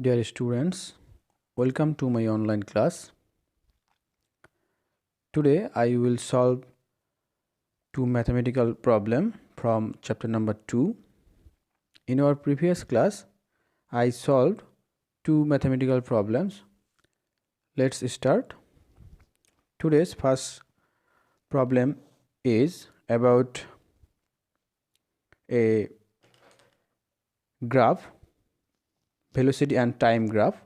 Dear students, welcome to my online class. Today I will solve two mathematical problem from chapter number 2. In our previous class, I solved two mathematical problems. Let's start. Today's first problem is about a graph, velocity and time graph.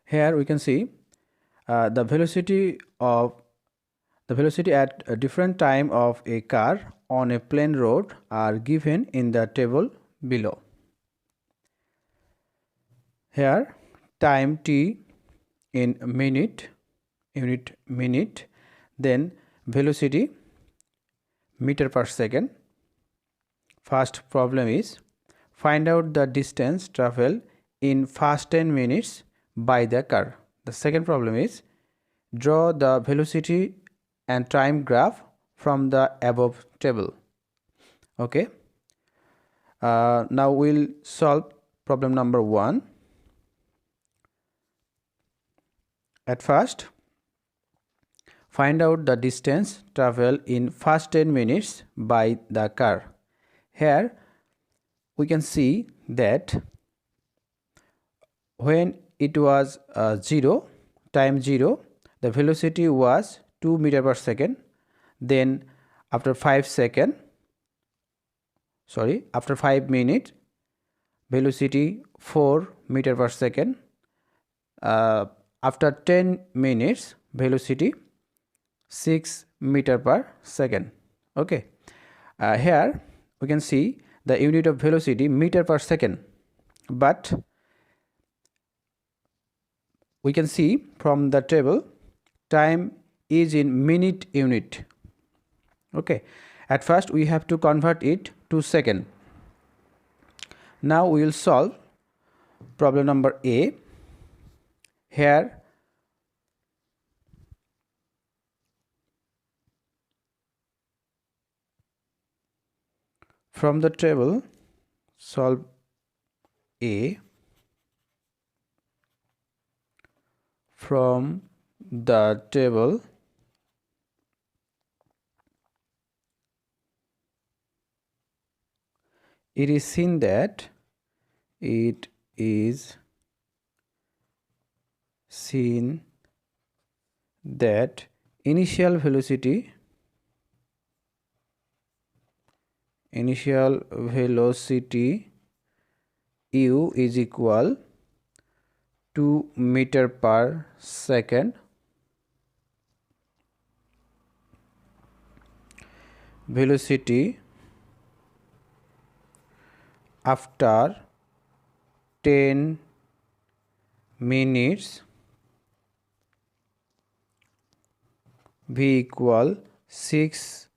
Here we can see the velocity at a different time of a car on a plain road are given in the table below. Here time t in unit minute, then velocity meter per second. First problem is find out the distance traveled in first 10 minutes by the car. The second problem is draw the velocity and time graph from the above table. Okay. Now we'll solve problem number 1. At first, find out the distance traveled in first 10 minutes by the car. Here we can see that when it was 0, time 0, the velocity was 2 meter per second. Then after 5 minutes, velocity 4 meter per second. After 10 minutes, velocity 6 meter per second. Okay. Here we can see the unit of velocity meter per second, but we can see from the table time is in minute unit. Okay. At first we have to convert it to second. Now we will solve problem number A. Here from the table solve A. From the table it is seen that initial velocity u is equal 2 meter per second. Velocity after 10 minutes v equal 6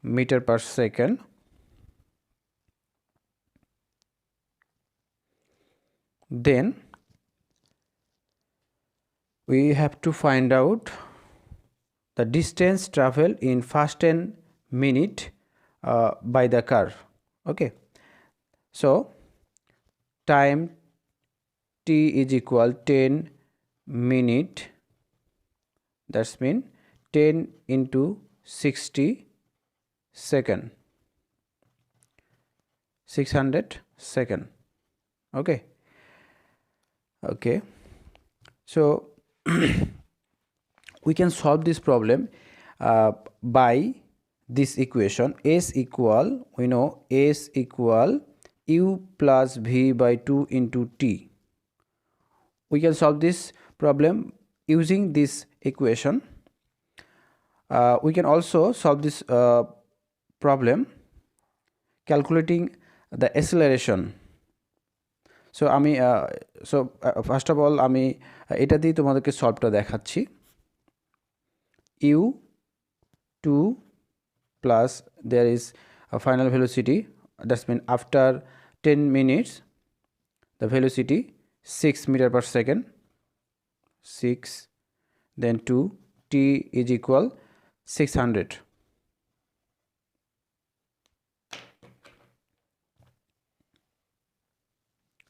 meter per second. Then we have to find out the distance traveled in first 10 minutes by the car. Okay. So time t is equal 10 minute. That's mean 10 into 60 second. 600 second. Okay. So we can solve this problem by this equation. S equal, we know S equal u plus v by 2 into t. We can solve this problem using this equation. We can also solve this problem calculating the acceleration. So first of all আমি এটা দিয়ে তোমাদেরকে সলভটা দেখাচ্ছি। u2 plus there is a final velocity, that's mean after 10 minutes the velocity 6 meter per second, 6, then 2, t is equal 600.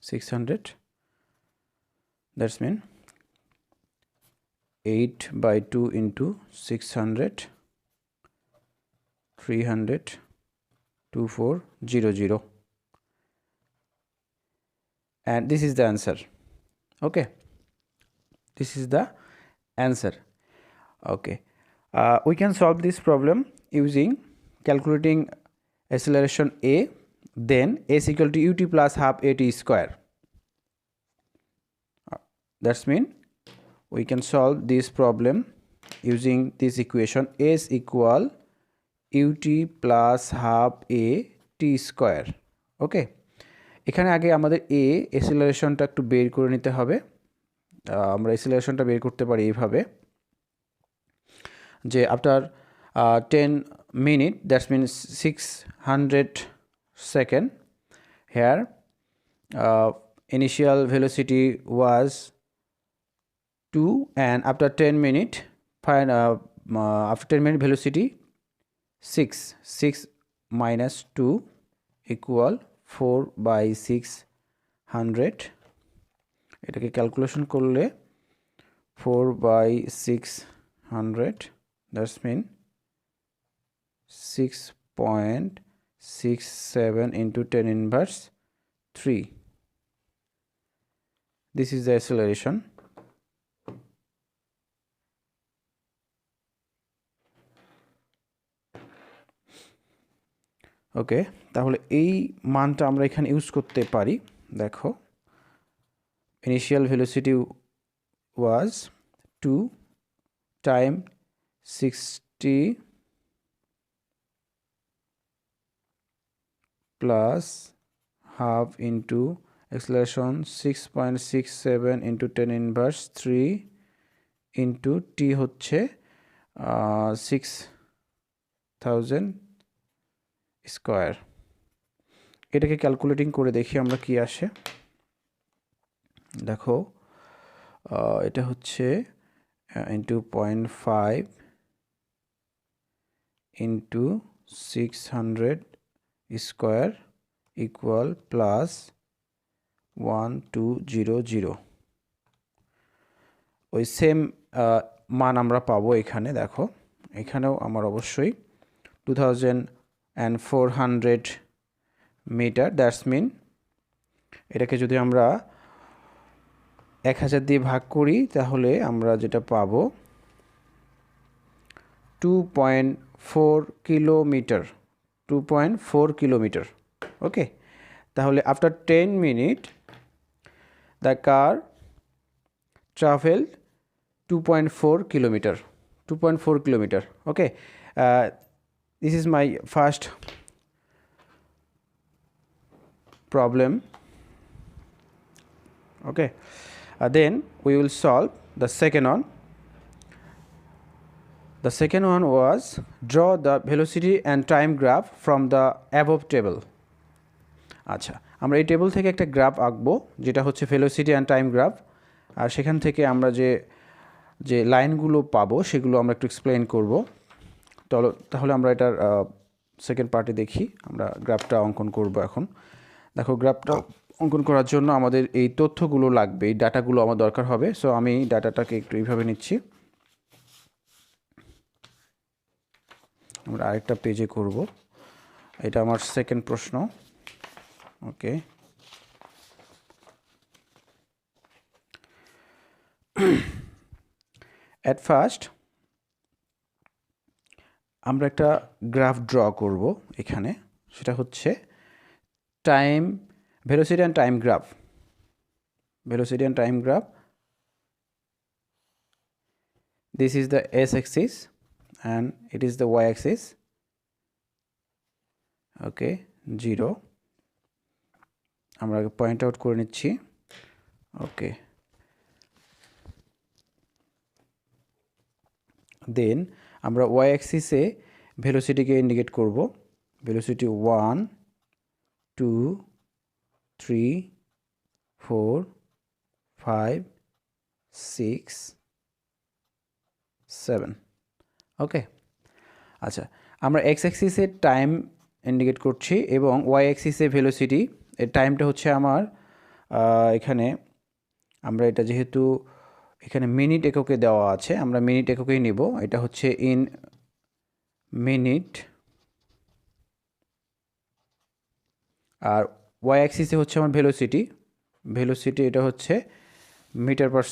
600, that's mean 8 by 2 into 600, 300, 2400, and this is the answer. Okay, this is the answer. Okay, we can solve this problem using calculating acceleration a, then s equal to ut plus half at square. That's mean we can solve this problem using this equation s equal ut plus half a t square. ওকে, এখানে আগে আমাদের a অ্যাসেলারেশনটা একটু বের করে নিতে হবে। আমরা অ্যাসেলারেশনটা বের করতে পারি এইভাবে যে after 10 minutes, that means 600 seconds, here initial velocity was 2, and after 10 minutes after 10 minutes velocity 6 minus 2 equal 4 by 600, এটাকে ক্যালকুলেশন করলে 4 by 600, that's mean 6.67 into 10 inverse 3. This is the acceleration. ওকে, তাহলে এই মানটা আমরা এখানে ইউজ করতে পারি। দেখো, ইনিশিয়াল ভেলোসিটি ওয়াজ 2 time 60 plus half into acceleration 6.67 into 10 inverse 3 into t হচ্ছে 6000 স্কয়ার। এটাকে ক্যালকুলেটিং করে দেখি আমরা কি আসে। দেখো, এটা হচ্ছে into 0.5 into 600 square equal plus 1200, ওই সেম মান আমরা পাবো এখানে। দেখো, এখানেও আমার অবশ্যই 2400 মিটার, দ্যাটস মিন এটাকে যদি আমরা 1000 দিয়ে ভাগ করি তাহলে আমরা যেটা পাবো 2.4 কিলোমিটার, 2.4 কিলোমিটার। ওকে, তাহলে after 10 minute the car travelled 2.4 kilometre, 2.4 kilometre. Okay, this is my first problem. Okay, then we will solve the second one. The second one was draw the velocity and time graph from the above table. আচ্ছা, আমরা এই table থেকে একটা graph আঁকবো যেটা হচ্ছে velocity and time graph, আর সেখান থেকে আমরা যে লাইনগুলো পাবো সেগুলো আমরা একটু এক্সপ্লেইন করব। তাহলে আমরা এটার সেকেন্ড পার্টে দেখি। আমরা গ্রাফটা অঙ্কন করব এখন। দেখো, গ্রাফটা অঙ্কন করার জন্য আমাদের এই তথ্যগুলো লাগবে, এই ডাটাগুলো আমার দরকার হবে। সো আমি ডাটাটাকে একটু এইভাবে নিচ্ছি, আমরা আরেকটা পেজে করব। এটা আমার সেকেন্ড প্রশ্ন। ওকে, অ্যাট ফার্স্ট আমরা একটা গ্রাফ ড্র করব এখানে, সেটা হচ্ছে time velocity and time graph. Velocity and time graph. This is the s-axis and it is the y-axis. Okay, 0. আমরা পয়েন্ট আউট করে নিচ্ছি। ওকে, দেন আমরা y-axis-এ ভেলোসিটিকে ইন্ডিকেট করব। ভেলোসিটি 1 2 3 4 5 6 7। ওকে, আচ্ছা, আমরা এক্স অ্যাক্সিসে টাইম ইন্ডিকেট করছি এবং ওয়াই অ্যাক্সিসে ভেলোসিটি। এর টাইমটা হচ্ছে আমার এখানে আমরা এটা যেহেতু এখানে মিনিট এককে দেওয়া আছে, আমরা মিনিট এককেই নিব। এটা হচ্ছে ইন মিনিট, আর ওয়াই অ্যাক্সিসে হচ্ছে আমার ভেলোসিটি। এটা হচ্ছে মিটার পার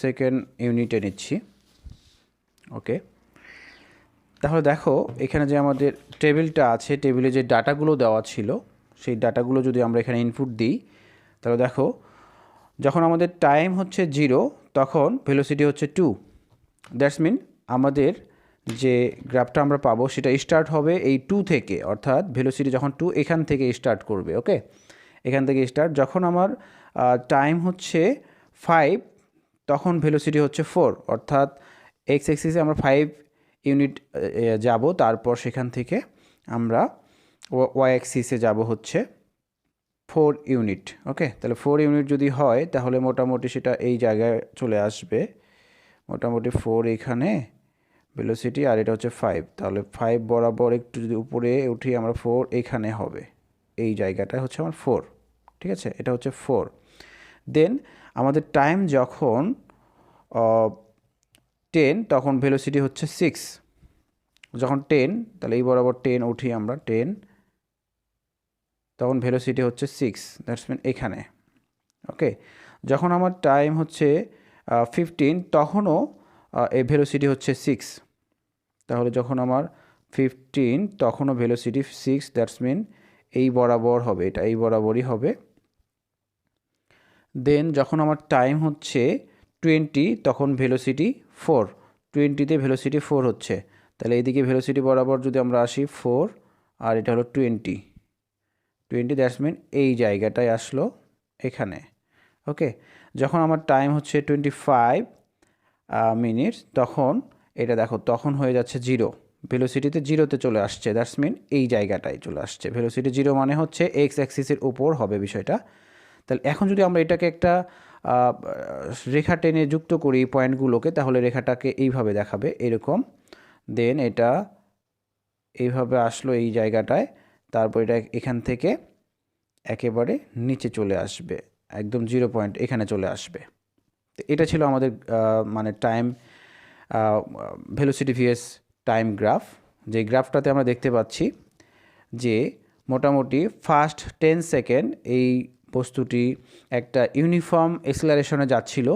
সেকেন্ড, ইউনিটে নিচ্ছি। ওকে, তাহলে দেখো এখানে যে আমাদের টেবিলটা আছে, টেবিলে যে ডাটাগুলো দেওয়া ছিল সেই ডাটাগুলো যদি আমরা এখানে ইনপুট দিই, তাহলে দেখো যখন আমাদের টাইম হচ্ছে 0 তখন ভেলোসিটি হচ্ছে 2। দ্যাটস মিন আমাদের যে গ্রাফটা আমরা পাবো সেটা স্টার্ট হবে এই 2 থেকে, অর্থাৎ ভেলোসিটি যখন 2 এখান থেকে স্টার্ট করবে। ওকে, এখান থেকে স্টার্ট। যখন আমার টাইম হচ্ছে 5 তখন ভেলোসিটি হচ্ছে 4, অর্থাৎ এক্স অ্যাক্সিসে আমরা 5 ইউনিট যাব, তারপর সেখান থেকে আমরা ওয়াই অ্যাক্সিসে যাব হচ্ছে 4 ইউনিট। ওকে, তাহলে 4 ইউনিট যদি হয় তাহলে মোটামুটি সেটা এই জায়গায় চলে আসবে, মোটামুটি 4 এখানে ভেলোসিটি, আর এটা হচ্ছে 5, তাহলে 5 বরাবর একটু যদি উপরে উঠি আমরা 4 এখানে হবে, এই জায়গাটা হচ্ছে আমার 4। ঠিক আছে, এটা হচ্ছে 4। দেন আমাদের টাইম যখন 10 তখন ভেলোসিটি হচ্ছে 6। যখন 10, তাহলে এই বরাবর 10 উঠি আমরা 10, তখন ভেলোসিটি হচ্ছে 6, দ্যাটস মিন এখানে। ওকে, যখন আমার টাইম হচ্ছে 15 তখনও এই ভেলোসিটি হচ্ছে 6, তাহলে যখন আমার 15 তখনও ভেলোসিটি 6, দ্যাটস মিন এই বরাবর হবে, এটা এই বরাবরই হবে। দেন যখন আমার টাইম হচ্ছে 20 তখন ভেলোসিটি 4, 20তে ভেলোসিটি 4 হচ্ছে, তাহলে এইদিকে ভেলোসিটি বরাবর যদি আমরা আসি 4, আর এটা হলো 20, দ্যাটস মিন এই জায়গাটায় আসলো এখানে। ওকে, যখন আমার টাইম হচ্ছে 25 মিনিট তখন এটা দেখো তখন হয়ে যাচ্ছে 0, ভেলোসিটিতে 0তে চলে আসছে, দ্যাটস মিন এই জায়গাটায় চলে আসছে। ভেলোসিটি 0 মানে হচ্ছে এক্স অ্যাক্সিসের উপর হবে বিষয়টা। তাহলে এখন যদি আমরা এটাকে একটা রেখা টেনে যুক্ত করি পয়েন্টগুলোকে, তাহলে রেখাটাকে এইভাবে দেখাবে, এরকম। দেন এটা এইভাবে আসলো এই জায়গাটায়, তারপর এটা এখান থেকে একেবারে নিচে চলে আসবে, একদম 0 পয়েন্ট এখানে চলে আসবে। তো এটা ছিল আমাদের মানে time velocity V S time graph. যে গ্রাফটাতে আমরা দেখতে পাচ্ছি যে মোটামুটি ফার্স্ট 10 সেকেন্ড এই বস্তুটি একটা ইউনিফর্ম এক্সেলারেশনে যাচ্ছিল,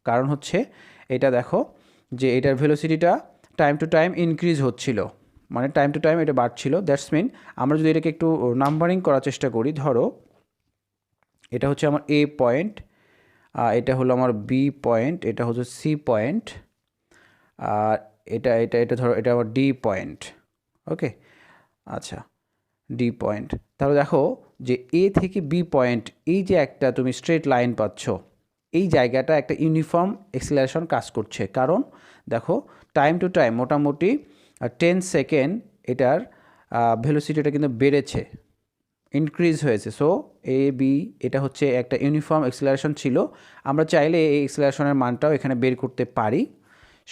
কারণ হচ্ছে এটা দেখো যে এটার ভেলোসিটিটা টাইম টু টাইম ইনক্রিজ হচ্ছিল, মানে টাইম টু টাইম এটা বাড়ছিল। দ্যাটস মিন আমরা যদি এটাকে একটু নাম্বারিং করার চেষ্টা করি, ধরো এটা হচ্ছে আমার এ পয়েন্ট, এটা হলো আমার বি পয়েন্ট, এটা হচ্ছে সি পয়েন্ট, আর এটা এটা এটা ধরো এটা আমার ডি পয়েন্ট। ওকে, আচ্ছা, ডি পয়েন্ট। তাহলে দেখো যে এ থেকে বি পয়েন্ট, এই যে একটা তুমি স্ট্রেট লাইন পাচ্ছ, এই জায়গাটা একটা ইউনিফর্ম এক্সেলারেশন কাজ করছে, কারণ দেখো টাইম টু টাইম মোটামুটি 10 সেকেন্ড এটার ভেলোসিটিটা কিন্তু বেড়েছে, ইনক্রিজ হয়েছে। সো এ বি এটা হচ্ছে একটা ইউনিফর্ম এক্সেলারেশন ছিল। আমরা চাইলে এই এক্সেলারেশনের মানটাও এখানে বের করতে পারি,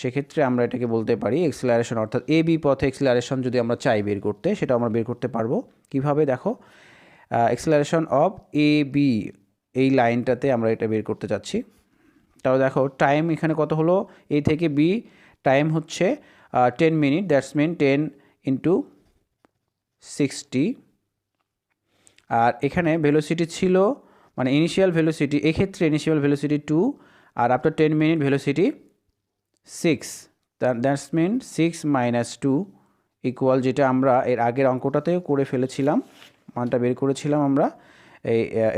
সেক্ষেত্রে আমরা এটাকে বলতে পারি এক্সেলারেশন, অর্থাৎ এ বি পথে এক্সেলারেশন যদি আমরা চাই বের করতে, সেটা আমরা বের করতে পারবো। কিভাবে দেখো, এক্সেলারেশন অফ এ বি এই লাইনটাতে আমরা এটা বের করতে চাচ্ছি। তাহলে দেখো টাইম এখানে কত হলো, এ থেকে বি টাইম হচ্ছে 10 মিনিট, দ্যাটস মিন 10 ইন্টু 60, আর এখানে ভেলোসিটি ছিল মানে ইনিশিয়াল ভেলোসিটি, এক্ষেত্রে ইনিশিয়াল ভেলোসিটি 2, আর after 10 minute velocity 6, that's mean 6 minus 2 equal, যেটা আমরা এর আগের অঙ্কটাতেও করে ফেলেছিলাম, মানটা বের করেছিলাম আমরা।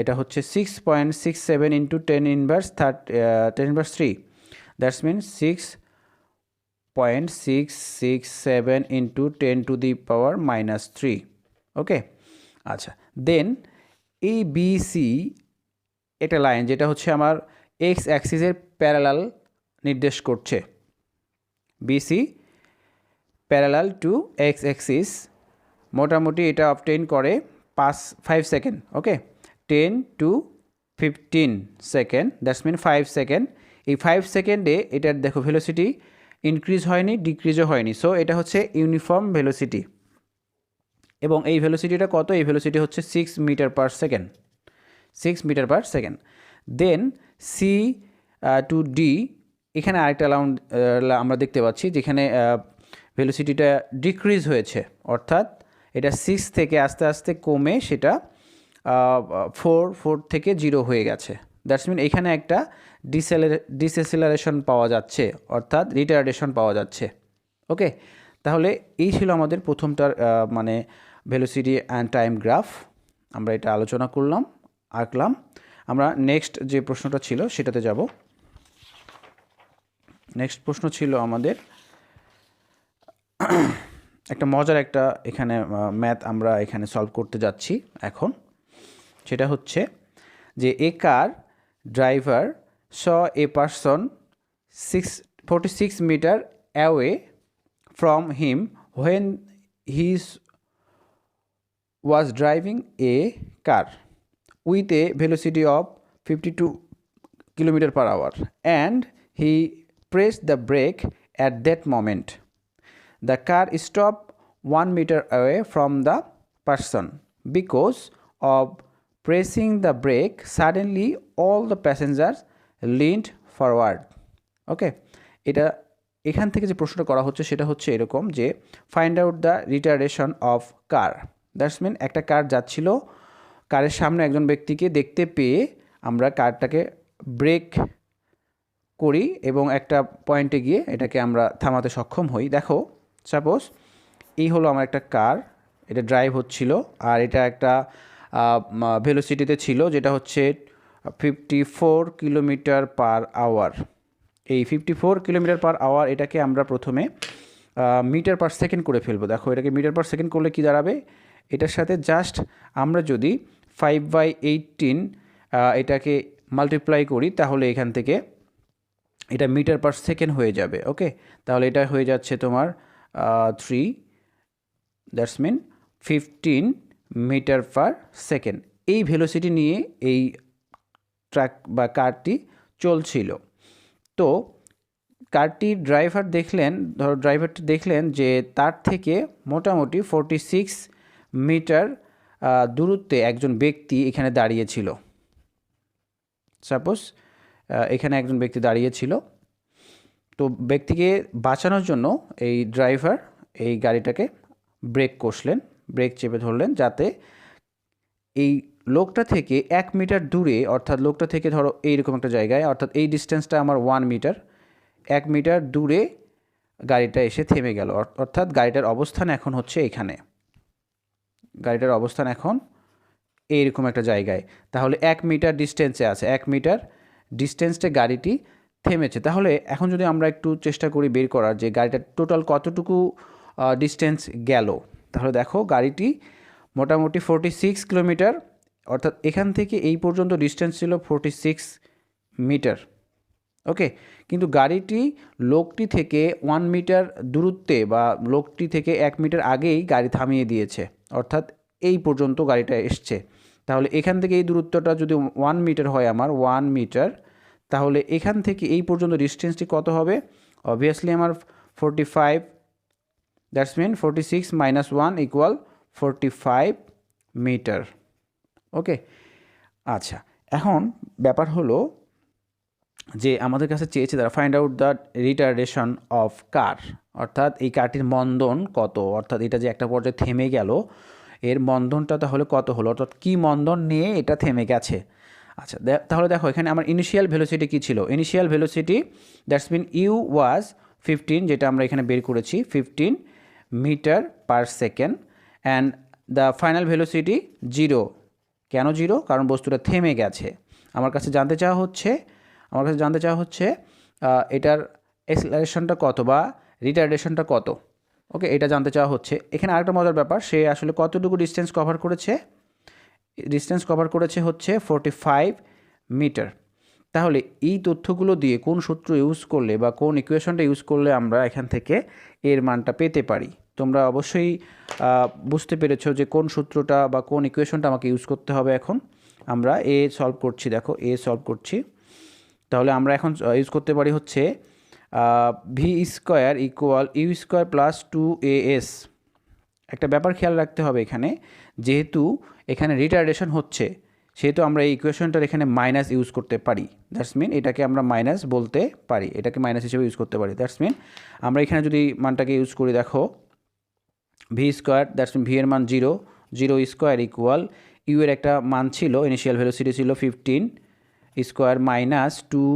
এটা হচ্ছে 6.67 into 10 inverse 3, that's mean 6.667 into 10 to the power minus 3। Okay, আচ্ছা, দেন এই বিসি একটা লাইন যেটা হচ্ছে আমার এক্স অ্যাক্সিসের প্যারালাল নির্দেশ করছে, BC parallel to x axis, মোটামুটি এটা অবটেইন করে 5 second. Okay, 10 to 15 second, that's mean 5 second. এই 5 সেকেন্ডে এটার দেখো ভেলোসিটি ইনক্রিজ হয়নি, ডিক্রিজও হয়নি, সো এটা হচ্ছে ইউনিফর্ম ভেলোসিটি। এবং এই ভেলোসিটিটা কত, এই ভেলোসিটি হচ্ছে 6 metre per second. 6 metre per second. Then C to D, এখানে আরেকটা আমরা দেখতে পাচ্ছি যেখানে ভেলোসিটিটা ডিক্রিজ হয়েছে, অর্থাৎ এটা 6 থেকে আস্তে আস্তে কমে সেটা 4 থেকে 0 হয়ে গেছে। দ্যাটস মিন এখানে একটা ডিসেসিলারেশন পাওয়া যাচ্ছে, অর্থাৎ রিটার্ডেশন পাওয়া যাচ্ছে। ওকে, তাহলে এই ছিল আমাদের প্রথমটার মানে ভেলোসিটি অ্যান্ড টাইম গ্রাফ। আমরা এটা আলোচনা করলাম, আঁকলাম। আমরা নেক্সট যে প্রশ্নটা ছিল সেটাতে যাব। নেক্সট প্রশ্ন ছিল আমাদের একটা মজার একটা এখানে ম্যাথ আমরা এখানে সলভ করতে যাচ্ছি এখন। সেটা হচ্ছে যে a car driver sees a person 46 metre away from him when he was driving a car with a velocity of 52 kilometers per hour and he pressed the brake at that moment. The car stopped 1 meter away from the person. Because of pressing the brake, suddenly all the passengers leaned forward. Okay, এটা এখান থেকে যে প্রশ্নটা করা হচ্ছে সেটা হচ্ছে এরকম যে find out the retardation of car. That's mean একটা কার যাচ্ছিল, কারের সামনে একজন ব্যক্তিকে দেখতে পেয়ে আমরা কারটাকে ব্রেক করি এবং একটা পয়েন্টে গিয়ে এটাকে আমরা থামাতে সক্ষম হই। দেখো, সাপোজ এই হলো আমার একটা কার, এটা ড্রাইভ হচ্ছিল, আর এটা একটা ভেলোসিটিতে ছিল যেটা হচ্ছে 54 কিলোমিটার পার আওয়ার। এই 54 কিলোমিটার পার আওয়ার এটাকে আমরা প্রথমে মিটার পার সেকেন্ড করে ফেলবো। দেখো, এটাকে মিটার পার সেকেন্ড করলে কি দাঁড়াবে, এটার সাথে জাস্ট আমরা যদি 5/18 এটাকে মাল্টিপ্লাই করি তাহলে এখান থেকে এটা মিটার পার সেকেন্ড হয়ে যাবে। ওকে, তাহলে এটা হয়ে যাচ্ছে তোমার 3, that's mean 15 metre per second. এই ভেলোসিটি নিয়ে এই ট্রাক বা কারটি চলছিল। তো কারটির ড্রাইভারটি দেখলেন যে তার থেকে মোটামুটি 46 মিটার দূরত্বে একজন ব্যক্তি এখানে দাঁড়িয়েছিল। সাপোজ এখানে একজন ব্যক্তি দাঁড়িয়েছিল, তো ব্যক্তিকে বাঁচানোর জন্য এই ড্রাইভার এই গাড়িটাকে ব্রেক কষলেন, ব্রেক চেপে ধরলেন, যাতে এই লোকটা থেকে 1 মিটার দূরে, অর্থাৎ লোকটা থেকে ধরো এইরকম একটা জায়গায়, অর্থাৎ এই ডিস্টেন্সটা আমার 1 মিটার, 1 মিটার দূরে গাড়িটা এসে থেমে গেল। অর্থাৎ গাড়িটার অবস্থান এখন হচ্ছে এখানে, গাড়িটার অবস্থান এখন এইরকম একটা জায়গায়। তাহলে 1 মিটার ডিস্টেন্সে আছে, 1 মিটার ডিস্টেন্সে গাড়িটি থেমেছে। তাহলে এখন যদি আমরা একটু চেষ্টা করি বের করার যে গাড়িটার টোটাল কতটুকু ডিস্টেন্স গেল, তাহলে দেখো গাড়িটি মোটামুটি 46 কিলোমিটার, অর্থাৎ এখান থেকে এই পর্যন্ত ডিস্টেন্স ছিল 46 মিটার। ওকে, কিন্তু গাড়িটি লোকটি থেকে 1 মিটার দূরত্বে বা লোকটি থেকে 1 মিটার আগেই গাড়ি থামিয়ে দিয়েছে, অর্থাৎ এই পর্যন্ত গাড়িটা এসছে। তাহলে এখান থেকে এই দূরত্বটা যদি 1 মিটার হয় আমার 1 মিটার, তাহলে এখান থেকে এই পর্যন্ত ডিস্টেন্সটি কত হবে? অবভিয়াসলি আমার 45, দ্যাটস মিন 46 - 1 = 45 মিটার। ওকে, আচ্ছা, এখন ব্যাপার হলো যে আমাদের কাছে চেয়েছে তারা find out the retardation of car, অর্থাৎ এই কারটির মন্দন কত, অর্থাৎ এটা যে একটা পর্যায়ে থেমে গেল এর মন্দনটা তাহলে কত হলো, অর্থাৎ কী মন্দন নিয়ে এটা থেমে গেছে। আচ্ছা, তাহলে দেখো এখানে আমার ইনিশিয়াল ভেলোসিটি কী ছিল? Initial velocity that's mean u was 15, যেটা আমরা এখানে বের করেছি 15 metre per second, and the final velocity 0। কেন 0? কারণ বস্তুটা থেমে গেছে। আমার কাছে জানতে চাওয়া হচ্ছে এটার অ্যাক্সিলারেশনটা কত বা রিটার্ডেশনটা কত। ওকে, এটা জানতে চাওয়া হচ্ছে। এখানে আরেকটা মজার ব্যাপার, সে আসলে কতটুকু ডিস্টেন্স কভার করেছে? ডিস্টেন্স কভার করেছে হচ্ছে 45 মিটার। তাহলে এই তথ্যগুলো দিয়ে কোন সূত্র ইউজ করলে বা কোন ইকুয়েশনটা ইউজ করলে আমরা এখান থেকে এর মানটা পেতে পারি? তোমরা অবশ্যই বুঝতে পেরেছো যে কোন সূত্রটা বা কোন ইকুয়েশনটা আমাকে ইউজ করতে হবে। এখন আমরা এ সলভ করছি, দেখো এ সলভ করছি। তাহলে আমরা এখন ইউজ করতে পারি হচ্ছে v square equal u square plus 2as। একটা ব্যাপার খেয়াল রাখতে হবে, এখানে যেহেতু এখানে রিটার্ডেশন হচ্ছে, সেহেতু আমরা এই ইকুয়েশনটার এখানে মাইনাস ইউজ করতে পারি। দ্যাটস মিন এটাকে আমরা মাইনাস বলতে পারি, এটাকে মাইনাস হিসেবে ইউজ করতে পারি। দ্যাটস মিন আমরা এখানে যদি মানটাকে ইউজ করি, দেখো v square, that's mean v এর মান 0, 0 স্কোয়ার ইকুয়াল ইউ এর একটা মান ছিল, ইনিশিয়াল ভেলোসিটি ছিল 15 স্কোয়ার মাইনাস 2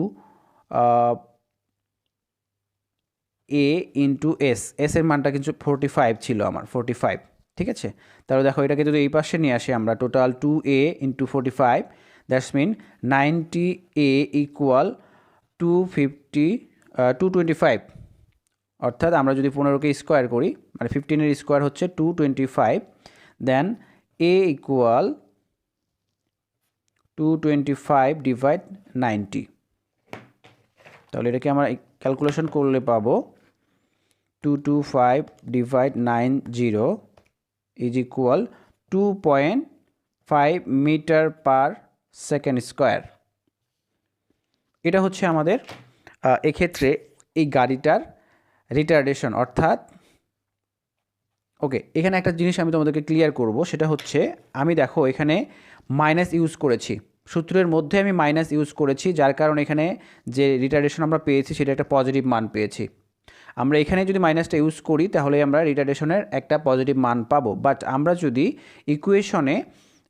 এ ইন্টু এস এর মানটা কিন্তু 45 ছিল আমার, 45। ঠিক আছে, তাহলে দেখো এটাকে যদি এই পাশে নিয়ে আসি আমরা, total 2a into 45, that's mean 90a equal 225। অর্থাৎ আমরা যদি 15কে স্কোয়ার করি, মানে 15-এর স্কোয়ার হচ্ছে 225, দেন a ইকুয়াল 225 ডিভাইড 90। তাহলে এটাকে আমরা ক্যালকুলেশন করলে পাবো 225 divide 90 is equal 2.5 metre per second square. এটা হচ্ছে আমাদের এক্ষেত্রে এই গাড়িটার রিটার্ডেশন। অর্থাৎ ওকে, এখানে একটা জিনিস আমি তোমাদেরকে ক্লিয়ার করব, সেটা হচ্ছে আমি দেখো এখানে মাইনাস ইউজ করেছি, সূত্রের মধ্যে আমি মাইনাস ইউজ করেছি, যার কারণে এখানে যে রিটার্ডেশন আমরা পেয়েছি সেটা একটা পজিটিভ মান পেয়েছি। আমরা এখানে যদি মাইনাসটা ইউজ করি তাহলে আমরা রিটার্ডেশনের একটা পজিটিভ মান পাবো, বাট আমরা যদি ইকুয়েশনে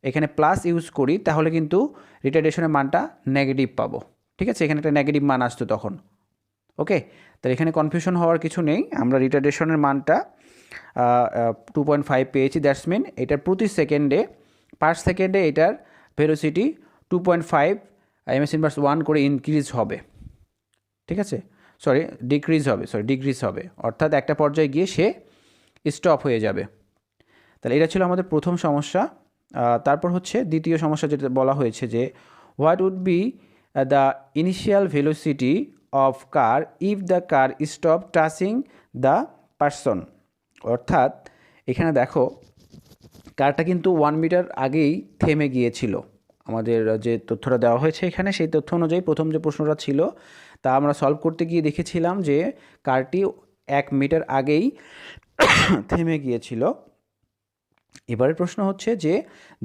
এখানে প্লাস ইউজ করি তাহলে কিন্তু রিটার্ডেশনের মানটা নেগেটিভ পাবো। ঠিক আছে, এখানে একটা নেগেটিভ মান আসতো তখন। ওকে, তাহলে এখানে কনফিউশন হওয়ার কিছু নেই, আমরা রিটার্ডেশনের মানটা 2.5 পেয়েছি। দ্যাটস মিন এটার প্রতি সেকেন্ডে, পার সেকেন্ডে এটার ভেলোসিটি 2.5 ms ইনভার্স 1 করে ইনক্রিজ হবে। ঠিক আছে, ডিক্রিজ হবে, অর্থাৎ একটা পর্যায়ে গিয়ে সে স্টপ হয়ে যাবে। তাহলে এটা ছিল আমাদের প্রথম সমস্যা। তারপর হচ্ছে দ্বিতীয় সমস্যা, যেটা বলা হয়েছে যে what would be the initial velocity of car if the car stop touching the person. অর্থাৎ এখানে দেখো কারটা কিন্তু 1 মিটার আগেই থেমে গিয়েছিল। আমাদের যে তথ্যটা দেওয়া হয়েছে এখানে, সেই তথ্য অনুযায়ী প্রথম যে প্রশ্নটা ছিল তা আমরা সলভ করতে গিয়ে দেখেছিলাম যে কারটি 1 মিটার আগেই থেমে গিয়েছিল। এবারের প্রশ্ন হচ্ছে যে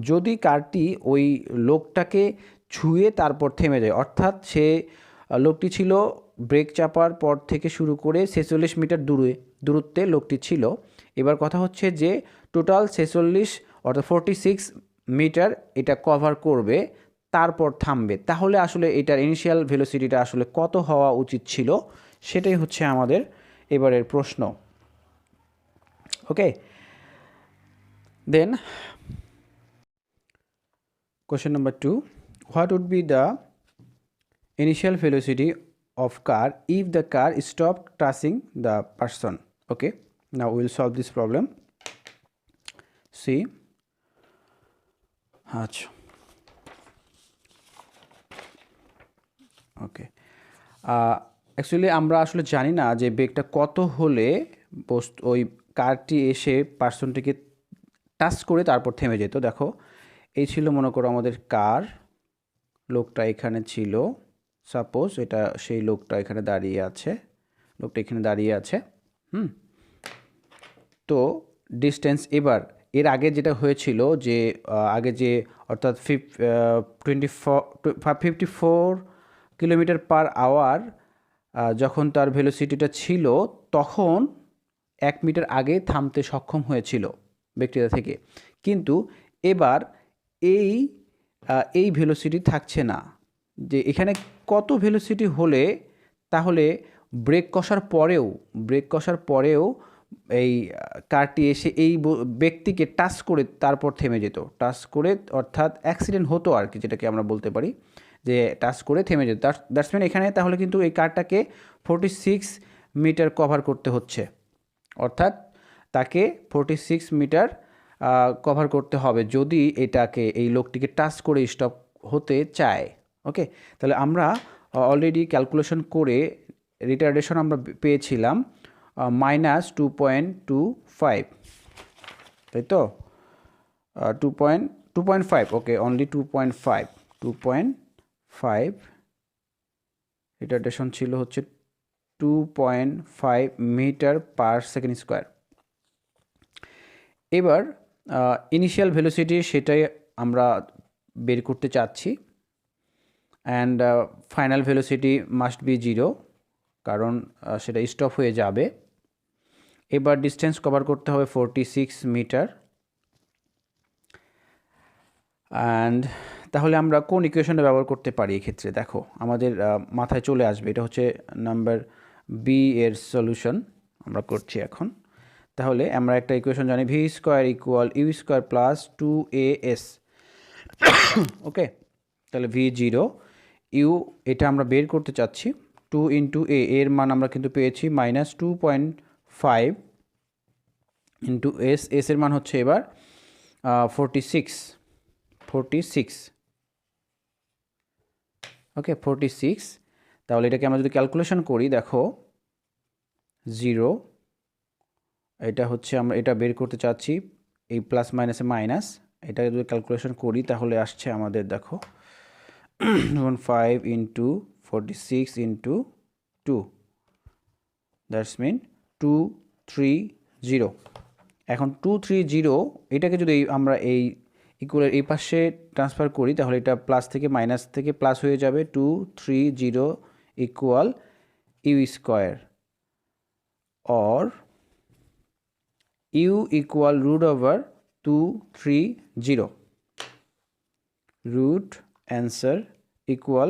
যদি কারটি ওই লোকটাকে ছুঁয়ে তারপর থেমে যায়, অর্থাৎ সে লোকটি ছিল ব্রেক চাপার পর থেকে শুরু করে 46 মিটার দূরত্বে লোকটি ছিল। এবার কথা হচ্ছে যে টোটাল 46 অর্থাৎ 46 মিটার এটা কভার করবে, তারপর থামবে, তাহলে আসলে এটার ইনিশিয়াল ভেলোসিটিটা আসলে কত হওয়া উচিত ছিল, সেটাই হচ্ছে আমাদের এবারের প্রশ্ন। ওকে, দেন question number 2, what would be the initial velocity of car if the car stopped touching the person? Okay, now we will solve this problem. See, আচ্ছা, ওকে, অ্যাকচুয়ালি আমরা আসলে জানি না যে বেগটা কত হলে ওই কারটি এসে পার্সনটিকে টাচ করে তারপর থেমে যেত। দেখো এই ছিল মনে করো আমাদের কার, লোকটা এখানে ছিল, সাপোজ এটা সেই লোকটা এখানে দাঁড়িয়ে আছে, লোকটা এখানে দাঁড়িয়ে আছে। তো ডিস্টেন্স, এবার এর আগে যেটা হয়েছিল যে আগে যে অর্থাৎ 54 কিলোমিটার পার আওয়ার যখন তার ভেলোসিটিটা ছিল, তখন 1 মিটার আগে থামতে সক্ষম হয়েছিল ব্যক্তিটা থেকে। কিন্তু এবার এই ভেলোসিটি থাকছে না, যে এখানে কত ভেলোসিটি হলে তাহলে ব্রেক কষার পরেও এই কারটি এসে এই ব্যক্তিকে টাচ করে তারপর থেমে যেত, টাচ করে অর্থাৎ অ্যাক্সিডেন্ট হতো আর কি, যেটাকে আমরা বলতে পারি যে টাচ করে থেমে যেত। দ্যাটস মিন এখানে তাহলে কিন্তু এই কারটাকে 46 মিটার কভার করতে হচ্ছে, অর্থাৎ তাকে 46 মিটার কভার করতে হবে যদি এটাকে, এই লোকটিকে টাচ করে স্টপ হতে চায়। ওকে, তাহলে আমরা অলরেডি ক্যালকুলেশন করে রিটার্ডেশন আমরা পেয়েছিলাম -2.25, তাই তো, 2.5, ওকে, অনলি 2.5 রিটার্ডেশন ছিল হচ্ছে 2.5 মিটার পার সেকেন্ড স্কোয়ার। এবার ইনিশিয়াল ভেলোসিটি সেটাই আমরা বের করতে চাচ্ছি and final velocity must be 0 কারণ সেটা স্টপ হয়ে যাবে। এবার ডিস্টেন্স কভার করতে হবে 46 মিটার। অ্যান্ড তাহলে আমরা কোন ইকুয়েশনটা ব্যবহার করতে পারি এক্ষেত্রে? দেখো আমাদের মাথায় চলে আসবে, এটা হচ্ছে নাম্বার বি এর সলিউশন আমরা করছি এখন। তাহলে আমরা একটা ইকুয়েশন জানি, v square equal u square plus 2as। Okay, তাহলে ভি 0, ইউ এটা আমরা বের করতে চাচ্ছি, 2 ইন্টু এ, এর মান আমরা কিন্তু পেয়েছি -2.5 ইন্টু এস, এস এর মান হচ্ছে এবার 46। ওকে, 46। তাহলে এটাকে আমরা যদি ক্যালকুলেশন করি, দেখো 0, এটা হচ্ছে আমরা এটা বের করতে চাচ্ছি, এই প্লাস মাইনাসে মাইনাস, এটা যদি ক্যালকুলেশন করি তাহলে আসছে আমাদের, দেখো 5 ইন্টু 46 ইন্টু 2, দ্যাটস মিন 230। এখন 230 এটাকে যদি আমরা এই ইকুয়ালের এই পাশে ট্রান্সফার করি তাহলে এটা প্লাস থেকে মাইনাস থেকে প্লাস হয়ে যাবে, 230 equal u square or u equal root over 230, root answer equal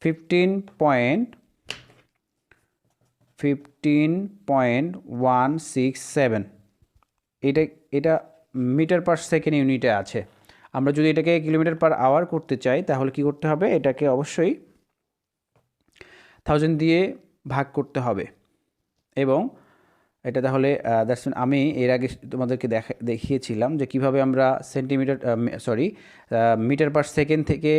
15.167। এটা মিটার পার সেকেন্ড ইউনিটে আছে। আমরা যদি এটাকে কিলোমিটার পার আওয়ার করতে চাই তাহলে কি করতে হবে, এটাকে অবশ্যই 1000 দিয়ে ভাগ করতে হবে। এবং এটা তাহলে দ্যাটস মিন আমি এর আগে তোমাদেরকে দেখিয়েছিলাম যে কিভাবে আমরা মিটার পার সেকেন্ড থেকে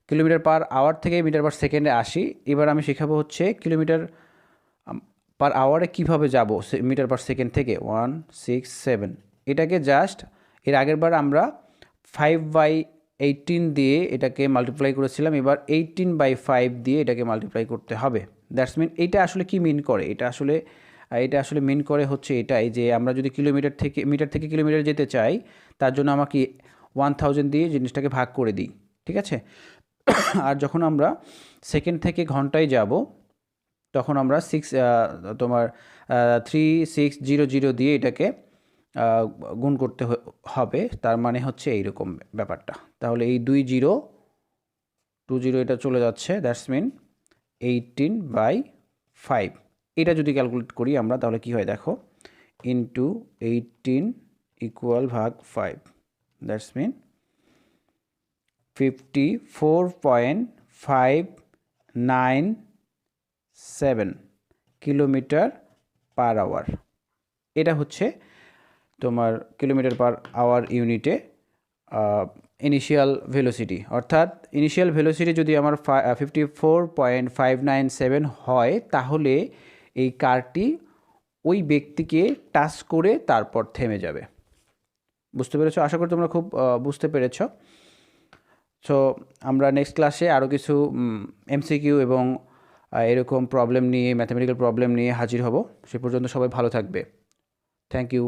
কিলোমিটার পার আওয়ার থেকে মিটার পার সেকেন্ডে আসি। এবার আমি শেখাবো হচ্ছে কিলোমিটার পার আওয়ারে কীভাবে যাব মিটার পার সেকেন্ড থেকে 167। এটাকে জাস্ট এর আগের বার আমরা 5/18 দিয়ে এটাকে মাল্টিপ্লাই করেছিলাম, এবার 18/5 দিয়ে এটাকে মাল্টিপ্লাই করতে হবে। দ্যাটস মিন এটা আসলে কি মিন করে, এটা আসলে মিন করে হচ্ছে এটাই যে আমরা যদি মিটার থেকে কিলোমিটার যেতে চাই তার জন্য আমাকে 1000 দিয়ে জিনিসটাকে ভাগ করে দিই, ঠিক আছে। আর যখন আমরা সেকেন্ড থেকে ঘন্টায় যাব তখন আমরা 3600 দিয়ে এটাকে গুণ করতে হবে। তার মানে হচ্ছে এইরকম ব্যাপারটা। তাহলে এই 20 এটা চলে যাচ্ছে, দ্যাটস মিন 18/5। এটা যদি ক্যালকুলেট করি আমরা তাহলে কি হয় দেখো, ইন্টু 18 ইকুয়াল ভাগ 5, that's mean 54.597 kilometre per hour. এটা হচ্ছে তোমার কিলোমিটার পার আওয়ার ইউনিটে ইনিশিয়াল ভেলোসিটি। অর্থাৎ ইনিশিয়াল ভেলোসিটি যদি আমার 54.597 হয় তাহলে এই কারটি ওই ব্যক্তিকে টাচ করে তারপর থেমে যাবে। বুঝতে পেরেছো? আশা করি তোমরা খুব বুঝতে পেরেছ। সো আমরা নেক্সট ক্লাসে আরও কিছু এমসিকিউ এবং এরকম প্রবলেম নিয়ে, ম্যাথমেটিক্যাল প্রবলেম নিয়ে হাজির হব। সে পর্যন্ত সবাই ভালো থাকবে। Thank you.